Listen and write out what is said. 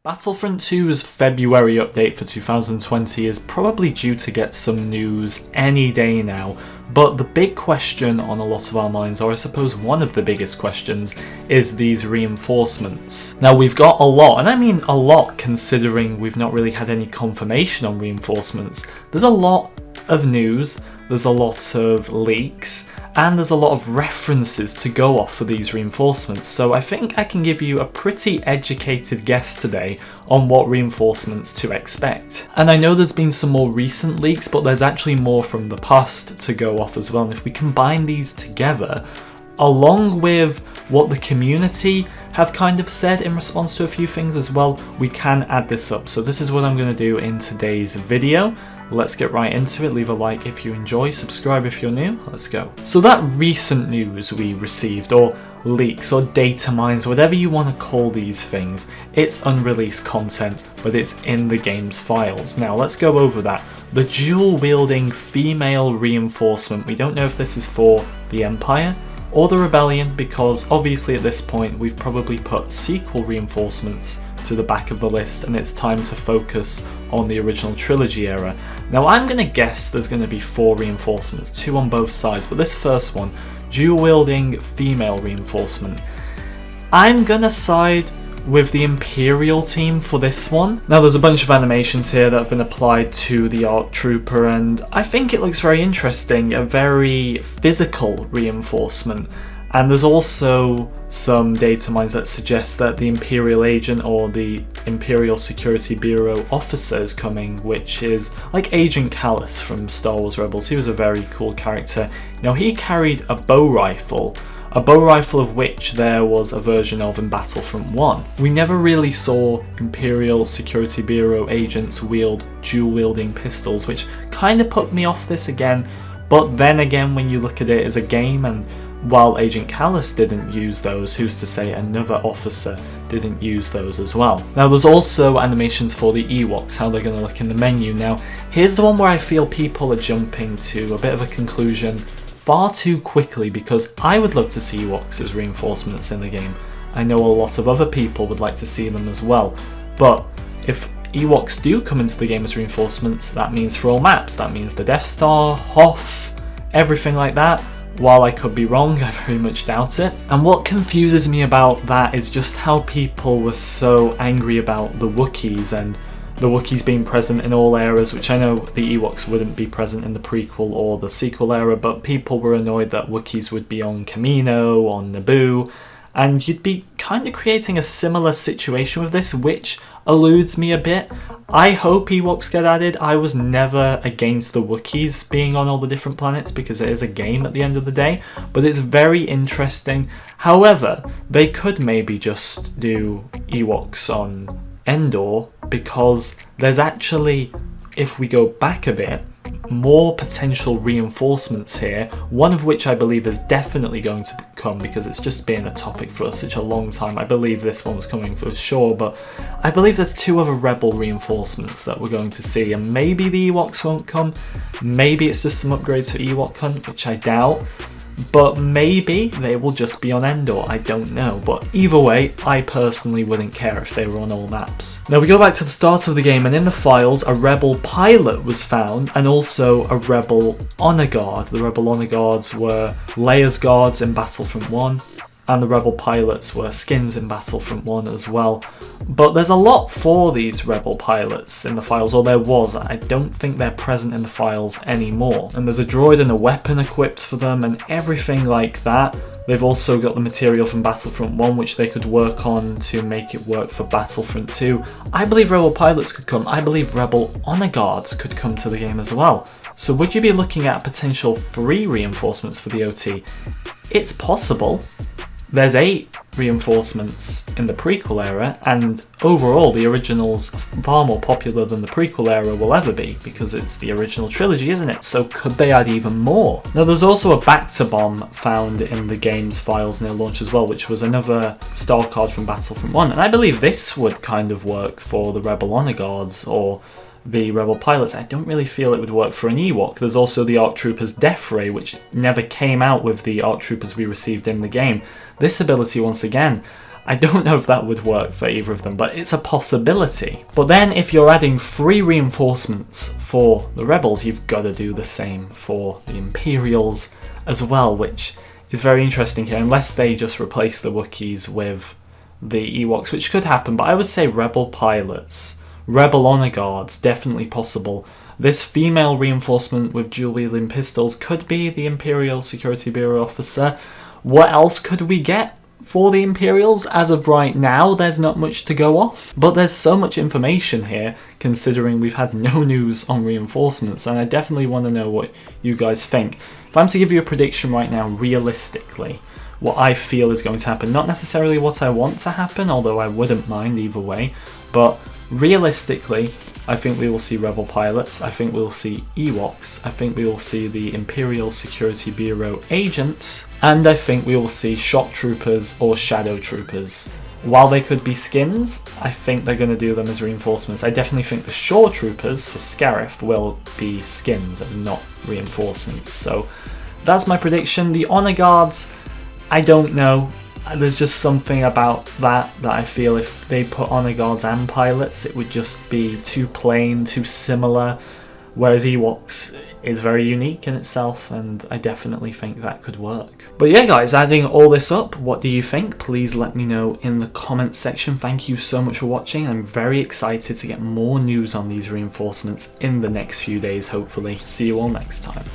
Battlefront 2's February update for 2020 is probably due to get some news any day now, but the big question on a lot of our minds, or I suppose one of the biggest questions, is these reinforcements. Now we've got a lot, and I mean a lot considering we've not really had any confirmation on reinforcements. There's a lot of news, there's a lot of leaks, and there's a lot of references to go off for these reinforcements, so I think I can give you a pretty educated guess today on what reinforcements to expect. And I know there's been some more recent leaks, but there's actually more from the past to go off as well, and if we combine these together, along with what the community have kind of said in response to a few things as well, we can add this up. So this is what I'm going to do in today's video. Let's get right into it. Leave a like if you enjoy, subscribe if you're new, let's go. So that recent news we received, or leaks, or data mines, whatever you want to call these things, it's unreleased content, but it's in the game's files. Now let's go over that. The dual-wielding female reinforcement, we don't know if this is for the Empire or the Rebellion, because obviously at this point we've probably put sequel reinforcements to the back of the list and it's time to focus on the original Trilogy era. Now I'm going to guess there's going to be 4 reinforcements, 2 on both sides, but this first one, dual-wielding female reinforcement, I'm going to side with the Imperial team for this one. Now there's a bunch of animations here that have been applied to the ARC Trooper and I think it looks very interesting, a very physical reinforcement. And there's also some data mines that suggest that the Imperial Agent or the Imperial Security Bureau officer is coming, which is like Agent Callus from Star Wars Rebels. He was a very cool character. Now he carried a bow rifle of which there was a version of in Battlefront 1. We never really saw Imperial Security Bureau agents wield dual-wielding pistols, which kind of put me off this again, but then again when you look at it as a game, and while Agent Callus didn't use those, who's to say another officer didn't use those as well. Now there's also animations for the Ewoks, how they're going to look in the menu. Now here's the one where I feel people are jumping to a bit of a conclusion far too quickly, because I would love to see Ewoks as reinforcements in the game. I know a lot of other people would like to see them as well, but if Ewoks do come into the game as reinforcements, that means for all maps, that means the Death Star, Hoth, everything like that. While I could be wrong, I very much doubt it. And what confuses me about that is just how people were so angry about the Wookiees and the Wookiees being present in all eras, which I know the Ewoks wouldn't be present in the prequel or the sequel era, but people were annoyed that Wookiees would be on Kamino, on Naboo, and you'd be kind of creating a similar situation with this, which eludes me a bit. I hope Ewoks get added. I was never against the Wookiees being on all the different planets because it is a game at the end of the day, but it's very interesting. However, they could maybe just do Ewoks on Endor, because there's actually, if we go back a bit, more potential reinforcements here, one of which I believe is definitely going to come because it's just been a topic for such a long time. I believe this one's coming for sure, but I believe there's 2 other Rebel reinforcements that we're going to see, and maybe the Ewoks won't come, maybe it's just some upgrade to Ewok Hunt, which I doubt, but maybe they will just be on Endor, I don't know. But either way, I personally wouldn't care if they were on all maps. Now we go back to the start of the game, and in the files a Rebel pilot was found and also a Rebel Honor Guard. The Rebel Honor Guards were Leia's guards in Battlefront 1, and the Rebel pilots were skins in Battlefront 1 as well. But there's a lot for these Rebel pilots in the files, or there was. I don't think they're present in the files anymore. And there's a droid and a weapon equipped for them and everything like that. They've also got the material from Battlefront 1 which they could work on to make it work for Battlefront 2. I believe Rebel pilots could come. I believe Rebel Honor Guards could come to the game as well. So would you be looking at potential 3 reinforcements for the OT? It's possible. There's 8 reinforcements in the prequel era, and overall the original's far more popular than the prequel era will ever be, because it's the original trilogy, isn't it? So could they add even more? Now there's also a Baxter Bomb found in the game's files near launch as well, which was another star card from Battlefront 1, and I believe this would kind of work for the Rebel Honor Guards or the Rebel pilots. I don't really feel it would work for an Ewok. There's also the ARC Troopers Death Ray, which never came out with the ARC Troopers we received in the game. This ability, once again, I don't know if that would work for either of them, but it's a possibility. But then if you're adding 3 reinforcements for the Rebels, you've got to do the same for the Imperials as well, which is very interesting here, unless they just replace the Wookiees with the Ewoks, which could happen. But I would say Rebel pilots, Rebel honor guards, definitely possible. This female reinforcement with dual-wielding pistols could be the Imperial Security Bureau officer. What else could we get for the Imperials? As of right now, there's not much to go off, but there's so much information here considering we've had no news on reinforcements, and I definitely want to know what you guys think. If I'm to give you a prediction right now, realistically, what I feel is going to happen, not necessarily what I want to happen, although I wouldn't mind either way, but realistically, I think we will see Rebel pilots, I think we'll see Ewoks, I think we will see the Imperial Security Bureau agent, and I think we will see shock troopers or shadow troopers. While they could be skins, I think they're going to do them as reinforcements. I definitely think the shore troopers for Scarif will be skins and not reinforcements. So that's my prediction. The honor guards, I don't know. There's just something about that I feel if they put honor guards and pilots, it would just be too plain, too similar. Whereas Ewoks is very unique in itself, and I definitely think that could work. But yeah guys, adding all this up, what do you think? Please let me know in the comments section. Thank you so much for watching. I'm very excited to get more news on these reinforcements in the next few days, hopefully. See you all next time.